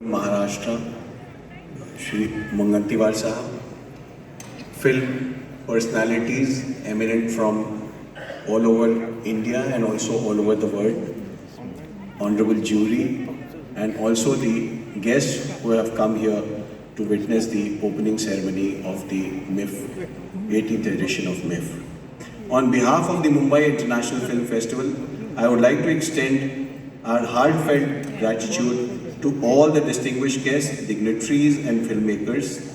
Maharashtra, Shri Mungantiwar Sahab, film personalities eminent from all over India and also all over the world, honorable jury, and also the guests who have come here to witness the opening ceremony of the MIF, 18th edition of MIF. On behalf of the Mumbai International Film Festival, I would like to extend our heartfelt gratitude to all the distinguished guests, dignitaries and filmmakers,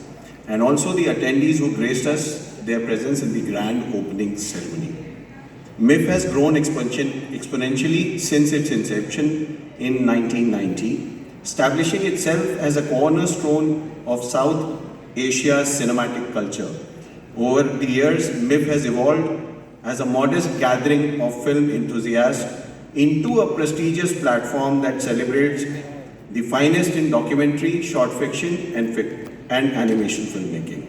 and also the attendees who graced us their presence in the grand opening ceremony. MIF has grown exponentially since its inception in 1990, establishing itself as a cornerstone of South Asia's cinematic culture. Over the years, MIF has evolved as a modest gathering of film enthusiasts into a prestigious platform that celebrates the finest in documentary, short fiction, and animation filmmaking.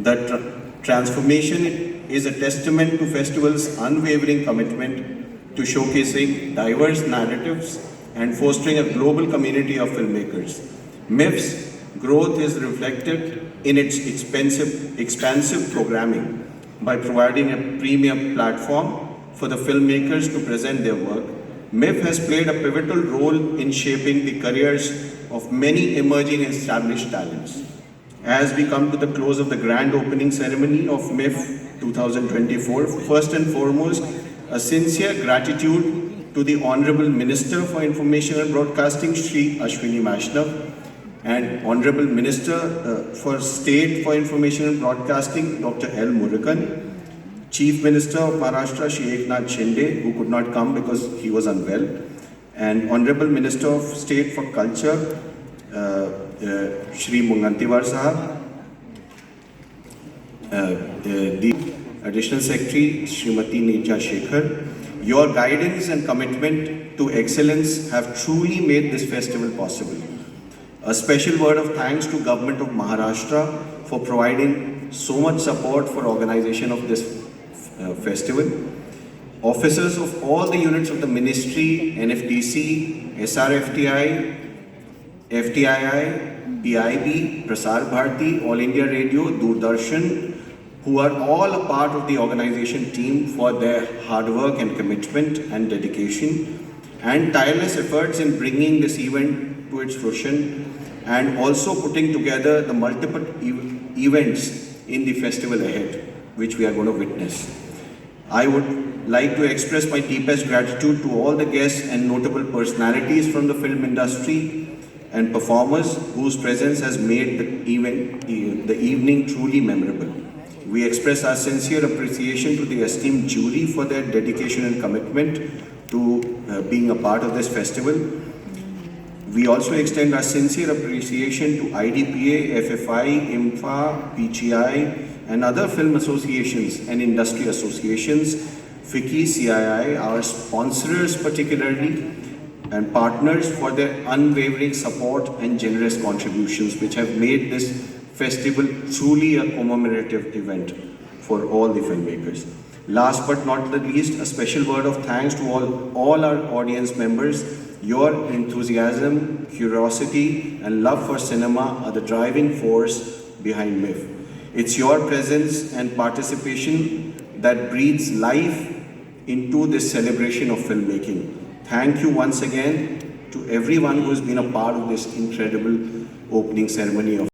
The transformation is a testament to festival's unwavering commitment to showcasing diverse narratives and fostering a global community of filmmakers. MIF's growth is reflected in its expansive programming by providing a premium platform for the filmmakers to present their work. MIF has played a pivotal role in shaping the careers of many emerging and established talents. As we come to the close of the grand opening ceremony of MIF 2024, first and foremost, a sincere gratitude to the Honorable Minister for Information and Broadcasting, Shri Ashwini Vaishnav, and Honorable Minister for State for Information and Broadcasting, Dr. L. Murugan, Chief Minister of Maharashtra, Shri Eknath Shinde, who could not come because he was unwell, and Honorable Minister of State for Culture, Shri Mungantiwar Sahab, the Additional Secretary, Srimati Neeja Shekhar. Your guidance and commitment to excellence have truly made this festival possible. A special word of thanks to Government of Maharashtra for providing so much support for organization of this festival. Officers of all the units of the Ministry, NFDC, SRFTI, FTII, PIB, Prasar Bharati, All India Radio, Doordarshan, who are all a part of the organization team for their hard work and commitment and dedication and tireless efforts in bringing this event to its fruition and also putting together the multiple events in the festival ahead, which we are going to witness. I would like to express my deepest gratitude to all the guests and notable personalities from the film industry and performers whose presence has made the evening truly memorable. We express our sincere appreciation to the esteemed jury for their dedication and commitment to being a part of this festival. We also extend our sincere appreciation to IDPA, FFI, IMFA, PGI, and other film associations and industry associations, FICCI, CII, our sponsors particularly, and partners for their unwavering support and generous contributions, which have made this festival truly a commemorative event for all the filmmakers. Last but not the least, a special word of thanks to all our audience members. Your enthusiasm, curiosity, and love for cinema are the driving force behind MIF. It's your presence and participation that breathes life into this celebration of filmmaking. Thank you once again to everyone who has been a part of this incredible opening ceremony of